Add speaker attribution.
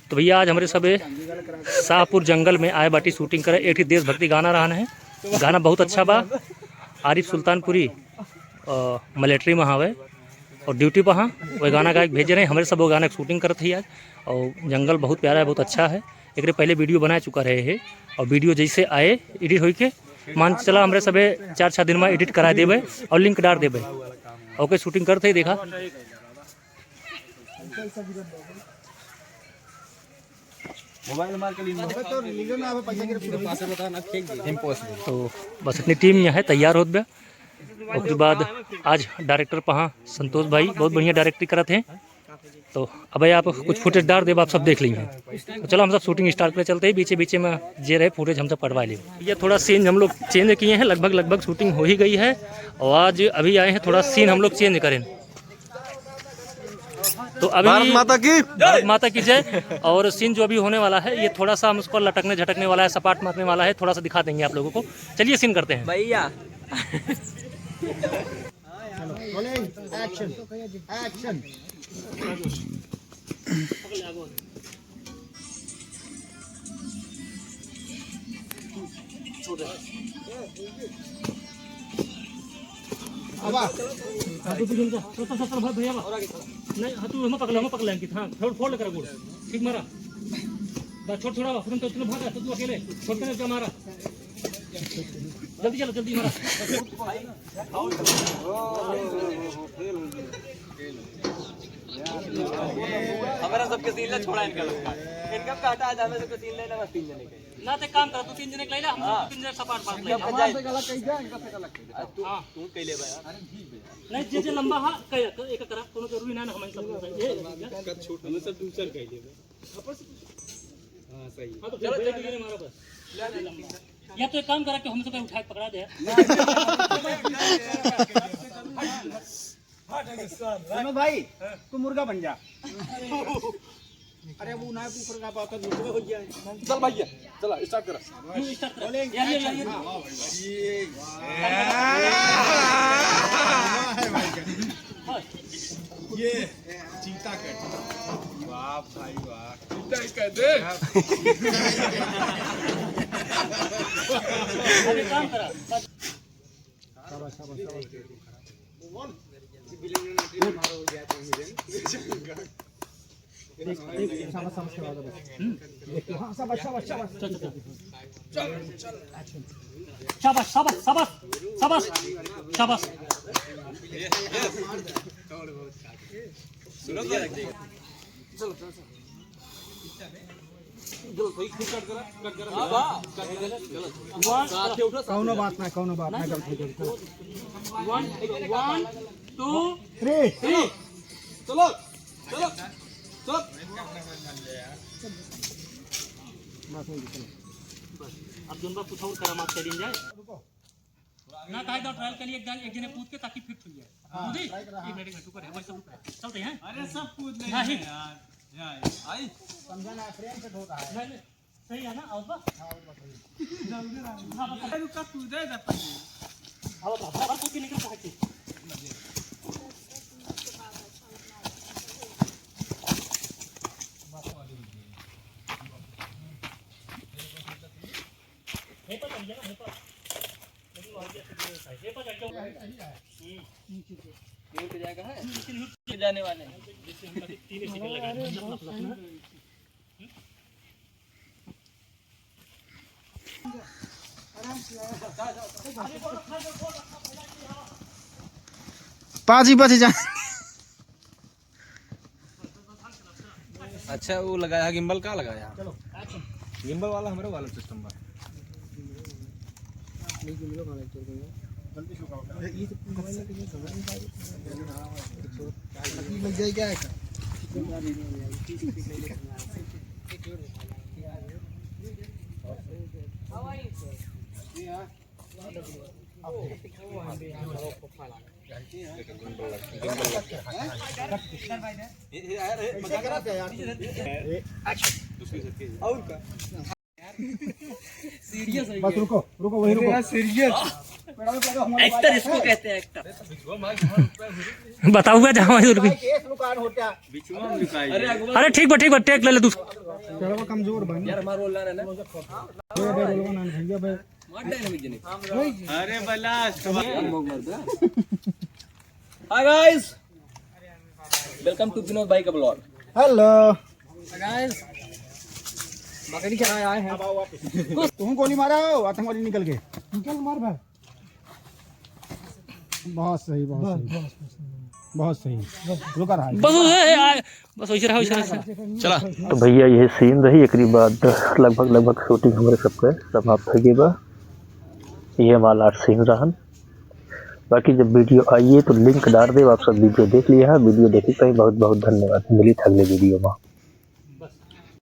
Speaker 1: तो भैया आज हमारे सब शाहपुर जंगल में आए बाटी शूटिंग करे। एक देशभक्ति गाना रहा है, गाना बहुत अच्छा बा। आरिफ सुल्तानपुरी मिलिट्री में हवे और ड्यूटी पर हाँ वही गाना गायक भेजे रहे। हमारे सब वो गाना की शूटिंग करते ही आज। और जंगल बहुत प्यारा है, बहुत अच्छा है। एक पहले वीडियो बना चुका रहे है और वीडियो जैसे आए एडिट हो के मान चला हमारे सब 4-6 दिन में एडिट करा देवे और लिंक डाल देवे। ओके शूटिंग करते ही देखा। तो बस इतनी टीम यहाँ है तैयार हो गया। उसके बाद आज डायरेक्टर पहाँ संतोष भाई बहुत बढ़िया डायरेक्टरी करते हैं। तो अब आप कुछ फुटेज डाल दे, आप सब देख लेंगे। तो चलो हम सब शूटिंग स्टार्ट कर चलते हैं। बीचे बीचे में जे रहे फुटेज हम सब पढ़वा लिए। ये थोड़ा सीन हम लोग चेंज किए हैं, लगभग शूटिंग हो ही गई है। और आज अभी आए हैं थोड़ा सीन हम लोग चेंज करें। तो अभी भारत माता की जय। और सीन जो अभी होने वाला है ये थोड़ा सा हम उसको लटकने झटकने वाला है, सपाट मारने वाला है, थोड़ा सा दिखा देंगे आप लोगों को। चलिए सीन करते हैं भैया। एक्शन भैया नहीं तू हम पकड़ लेंगे। हाँ फोड़ लेकर गुड़ ठीक मारा छोड़ छोड़ा तो भागा तो तू अकेले छोड़ते क्या मारा। जल्दी चलो जल्दी मारा। हमारा सबके सीन ले छोड़ा इनका काटा आज हमें सबके सीन लेना बस 3 जने के ना ते काम कर तू 3 जने के ले हम 3 जने सपाट पास ले हमारे से गलत कह जा इनका से गलत कह जा तू कह ले भाई। अरे ठीक है नहीं जे लंबा हां एक करा कोनो जरूरी ना हम सब ये कट छोड़ हमें सब दूसरा कह ले हां सही। हां तो चलो जल्दी मारो बस या तो एक काम करा कि हम सब उठा के पकड़ा दे। विनोद भाई तू मुर्गा बन जा। अरे वो ना ऊपर का पाता मुर्गा हो गया। चल भैया चला स्टार्ट करा स्टार्ट कर ये चीता कट। वाह भाई वाह चीता कट दे। अरे काम करा शाबाश शाबाश बोल कौनो बात ना 1 2 3 चलो चलो चलो अब दोनों बार कुछ और करामात करें जाए ना काहे दो ट्रायल के लिए एक जने पूछ के ताकि फिट हो जाए। मुझे एक मिनट में ऊपर है वैसे ऊपर चलते हैं। अरे सब कूद नहीं यार आई समझना फ्रेम से होता है नहीं सही है ना। और बस जल्दी हां बता रुका कूद दे अपन अब बाबा को के निकल सकते जाएगा है जाने वाले
Speaker 2: पाजी बच जा।
Speaker 3: अच्छा वो लगाया गिम्बल का लगाया गिम्बल वाला हमारे वाला सिस्टम का
Speaker 2: लग जाए क्या है
Speaker 4: सीरियस है, बस रुको रुको वही रुको, सीरियस
Speaker 2: एक्टर इसको कहते हैं, एक्टर।
Speaker 1: बताऊंगा जहाँ
Speaker 4: अरे
Speaker 1: अरे ठीक बा टेक ले ले तू।
Speaker 4: चढ़वा कमजोर बन
Speaker 3: यार हमारा रोल है ना
Speaker 4: भैया भाई
Speaker 3: मार डायनामिक जने अरे blast
Speaker 2: hi guys, welcome to Vinod भाई का ब्लॉग।
Speaker 4: हेलो
Speaker 2: गाइस, बकरी चढ़ाए आए हैं।
Speaker 4: तुम गोली मारा हो आतंकवादी निकल के निकल मार भाई। बहुत सही बहुत सही रुका रहा
Speaker 1: बस वैसे रहा
Speaker 3: चला।
Speaker 1: तो भैया ये सीन रही। एक बाद लगभग शूटिंग हमारे सबके समाप्त हो गई। ये हमारा सीन रहन। बाकी जब वीडियो आइए तो लिंक डाल दे। आप सब वीडियो देख लिया है। वीडियो देखी कहीं बहुत बहुत धन्यवाद। मिली था अगले वीडियो में।